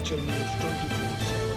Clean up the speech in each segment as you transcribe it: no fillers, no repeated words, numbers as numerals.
Himachal news 24/7।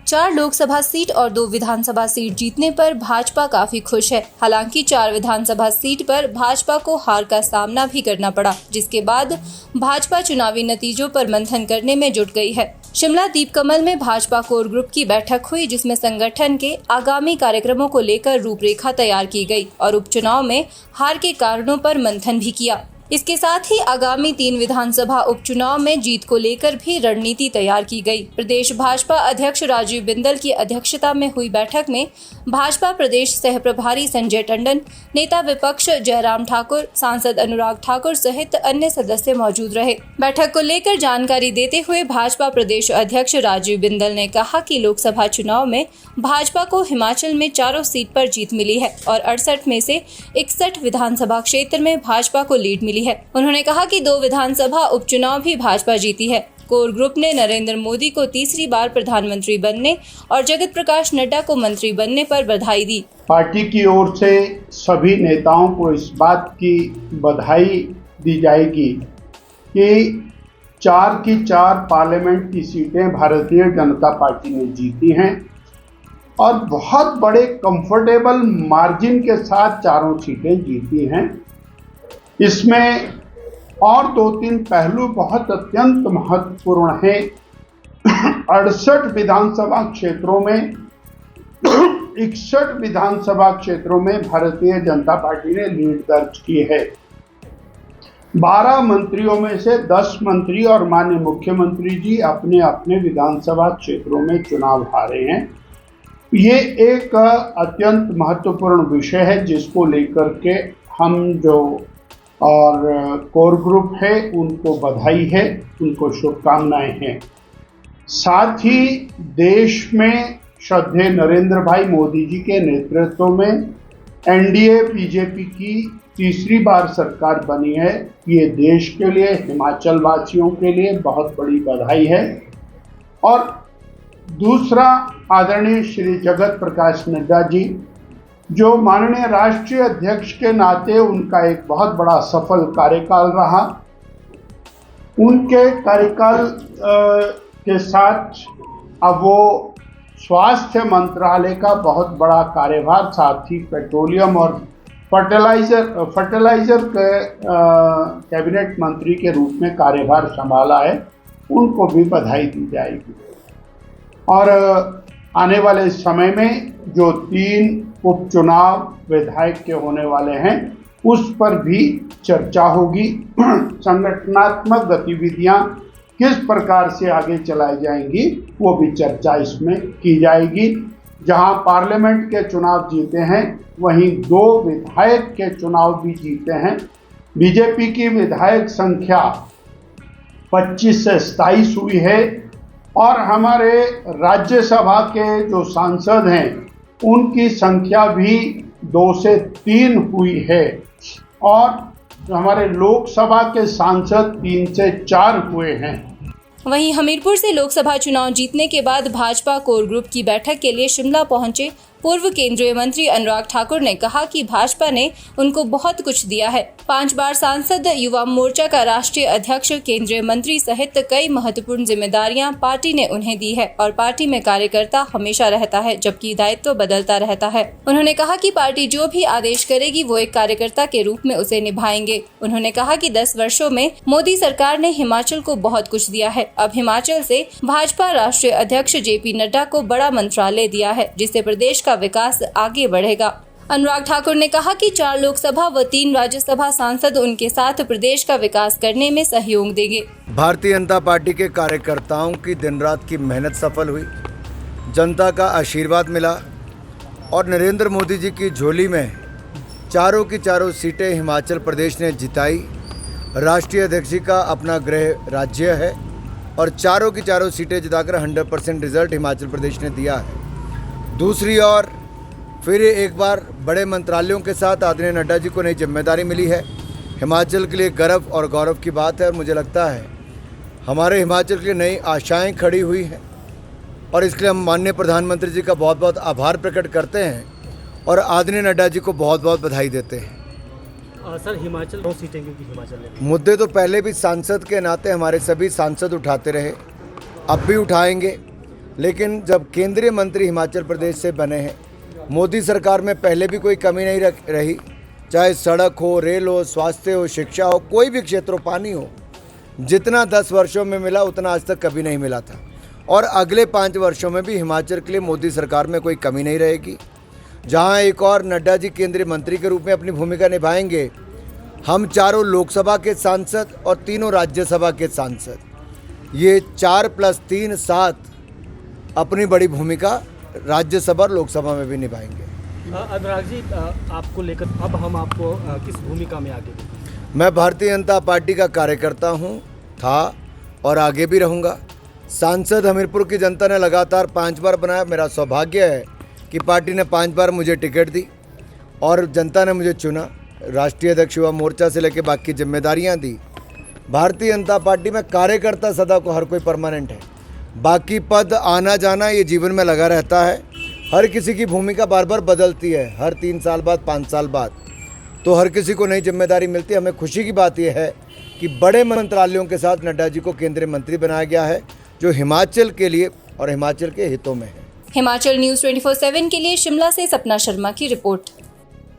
4 Lok Sabha seat और 2 विधानसभा seat जीतने पर भाजपा काफी खुश है। हालांकि 4 विधानसभा सीट पर भाजपा को हार का सामना भी करना पड़ा, जिसके बाद भाजपा चुनावी नतीजों पर मंथन करने में जुट गई है। शिमला दीपकमल में भाजपा कोर ग्रुप की बैठक हुई, जिसमें संगठन के आगामी कार्यक्रमों को लेकर रूपरेखा तैयार की गई और उपचुनाव में हार के कारणों पर मंथन भी किया। इसके साथ ही आगामी 3 विधानसभा उपचुनाव में जीत को लेकर भी रणनीति तैयार की गई। प्रदेश भाजपा अध्यक्ष राजीव बिंदल की अध्यक्षता में हुई बैठक में भाजपा प्रदेश सह प्रभारी संजय टंडन, नेता विपक्ष जयराम ठाकुर, सांसद अनुराग ठाकुर सहित अन्य सदस्य मौजूद रहे। बैठक को लेकर जानकारी देते हुए भाजपा प्रदेश अध्यक्ष राजीव बिंदल ने कहा कि लोकसभा चुनाव में भाजपा को हिमाचल में 4 सीट पर जीत मिली है और 68 में से 61 विधानसभा क्षेत्र में भाजपा को लीड मिली है। उन्होंने कहा कि 2 विधानसभा उपचुनाव भी भाजपा जीती है। कोर ग्रुप ने नरेंद्र मोदी को तीसरी बार प्रधानमंत्री बनने और जगत प्रकाश नड्डा को मंत्री बनने पर बधाई दी। पार्टी की ओर से सभी नेताओं को इस बात की बधाई दी जाएगी कि 4 की 4 पार्लियामेंट की सीटें भारतीय जनता पार्टी ने जीती हैं और बहुत बड़े कंफर्टेबल मार्जिन के साथ 4 सीटें जीती हैं। इसमें और 2-3 पहलू बहुत अत्यंत महत्वपूर्ण हैं। 68 विधानसभा क्षेत्रों में 61 विधानसभा क्षेत्रों में भारतीय जनता पार्टी ने लीड दर्ज की है। 12 मंत्रियों में से 10 मंत्री और माननीय मुख्यमंत्री जी अपने अपने विधानसभा क्षेत्रों में चुनाव हारे हैं। ये एक अत्यंत महत्वपूर्ण विषय है जिसको लेकर के हम जो और कोर ग्रुप है उनको बधाई है, उनको शुभकामनाएं हैं। साथ ही देश में श्रद्धेय नरेंद्र भाई मोदी जी के नेतृत्व में एनडीए बीजेपी की तीसरी बार सरकार बनी है। ये देश के लिए, हिमाचल वासियों के लिए बहुत बड़ी बधाई है। और दूसरा, आदरणीय श्री जगत प्रकाश नड्डा जी, जो माननीय राष्ट्रीय अध्यक्ष के नाते उनका एक बहुत बड़ा सफल कार्यकाल रहा। उनके कार्यकाल के साथ अब वो स्वास्थ्य मंत्रालय का बहुत बड़ा कार्यभार, साथ ही पेट्रोलियम और फर्टिलाइजर के कैबिनेट मंत्री के रूप में कार्यभार संभाला है। उनको भी बधाई दी जाएगी। और आने वाले समय में जो 3 उपचुनाव विधायक के होने वाले हैं उस पर भी चर्चा होगी। संगठनात्मक गतिविधियां किस प्रकार से आगे चलाई जाएंगी वो भी चर्चा इसमें की जाएगी। जहां पार्लियामेंट के चुनाव जीते हैं वहीं 2 विधायक के चुनाव भी जीते हैं। बीजेपी की विधायक संख्या 25 से 27 हुई है और हमारे राज्यसभा के जो सांसद हैं उनकी संख्या भी 2 से 3 हुई है और हमारे लोकसभा के सांसद 3 से 4 हुए हैं। वहीं हमीरपुर से लोकसभा चुनाव जीतने के बाद भाजपा कोर ग्रुप की बैठक के लिए शिमला पहुंचे पूर्व केंद्रीय मंत्री अनुराग ठाकुर ने कहा कि भाजपा ने उनको बहुत कुछ दिया है। 5 बार सांसद, युवा मोर्चा का राष्ट्रीय अध्यक्ष, केंद्रीय मंत्री सहित कई महत्वपूर्ण जिम्मेदारियां पार्टी ने उन्हें दी है और पार्टी में कार्यकर्ता हमेशा रहता है, जबकि दायित्व बदलता रहता है। उन्होंने कहा कि पार्टी जो भी आदेश करेगी वो एक कार्यकर्ता के रूप में उसे निभाएंगे। उन्होंने कहा कि 10 वर्षों में मोदी सरकार ने हिमाचल को बहुत कुछ दिया है। अब हिमाचल से भाजपा राष्ट्रीय अध्यक्ष JP नड्डा को बड़ा मंत्रालय दिया है, जिससे प्रदेश का विकास आगे बढ़ेगा। अनुराग ठाकुर ने कहा कि 4 लोकसभा व 3 राज्यसभा सांसद उनके साथ प्रदेश का विकास करने में सहयोग देंगे। भारतीय जनता पार्टी के कार्यकर्ताओं की दिन रात की मेहनत सफल हुई, जनता का आशीर्वाद मिला और नरेंद्र मोदी जी की झोली में 4 की 4 सीटें हिमाचल प्रदेश ने जिताई। राष्ट्रीय अध्यक्ष का अपना गृह राज्य है और 4 की 4 सीटें जिताकर 100% रिजल्ट हिमाचल प्रदेश ने दिया है। दूसरी ओर फिर एक बार बड़े मंत्रालयों के साथ आदरणीय नड्डा जी को नई जिम्मेदारी मिली है। हिमाचल के लिए गर्व और गौरव की बात है और मुझे लगता है हमारे हिमाचल के लिए नई आशाएं खड़ी हुई हैं और इसके लिए हम माननीय प्रधानमंत्री जी का बहुत बहुत आभार प्रकट करते हैं और आदरणीय नड्डा जी को बहुत बहुत बधाई देते हैं। सर, हिमाचल 2 सीटें क्योंकि हिमाचल में मुद्दे तो पहले भी सांसद के नाते हमारे सभी सांसद उठाते रहे अब भी उठाएंगे। लेकिन जब केंद्रीय मंत्री हिमाचल प्रदेश से बने हैं, मोदी सरकार में पहले भी कोई कमी नहीं रही, चाहे सड़क हो, रेल हो, स्वास्थ्य हो, शिक्षा हो, कोई भी क्षेत्र हो, पानी हो, जितना 10 वर्षों में मिला उतना आज तक कभी नहीं मिला था। और अगले 5 वर्षों में भी हिमाचल के लिए मोदी सरकार में कोई कमी नहीं रहेगी। जहां एक और नड्डा जी केंद्रीय मंत्री के रूप में अपनी भूमिका निभाएंगे, हम चारों लोकसभा के सांसद और तीनों राज्यसभा के सांसद, ये 4 + 3 7 अपनी बड़ी भूमिका राज्यसभा और लोकसभा में भी निभाएंगे। अनुराग जी, आपको लेकर अब हम आपको किस भूमिका में आगे? मैं भारतीय जनता पार्टी का कार्यकर्ता हूं, था और आगे भी रहूंगा। सांसद हमीरपुर की जनता ने लगातार 5 बार बनाया। मेरा सौभाग्य है कि पार्टी ने 5 बार मुझे टिकट दी और जनता ने मुझे चुना। राष्ट्रीय अध्यक्ष युवा मोर्चा से लेकर बाकी जिम्मेदारियां दी। भारतीय जनता पार्टी में कार्यकर्ता सदा को हर कोई परमानेंट है, बाकी पद आना जाना ये जीवन में लगा रहता है। हर किसी की भूमिका बार बार बदलती है, हर 3 साल बाद, 5 साल बाद, तो हर किसी को नई जिम्मेदारी मिलती है। हमें खुशी की बात यह है कि बड़े मंत्रालयों के साथ नड्डा जी को केंद्रीय मंत्री बनाया गया है, जो हिमाचल के लिए और हिमाचल के हितों में है। हिमाचल न्यूज़ 24/7 के लिए शिमला से सपना शर्मा की रिपोर्ट।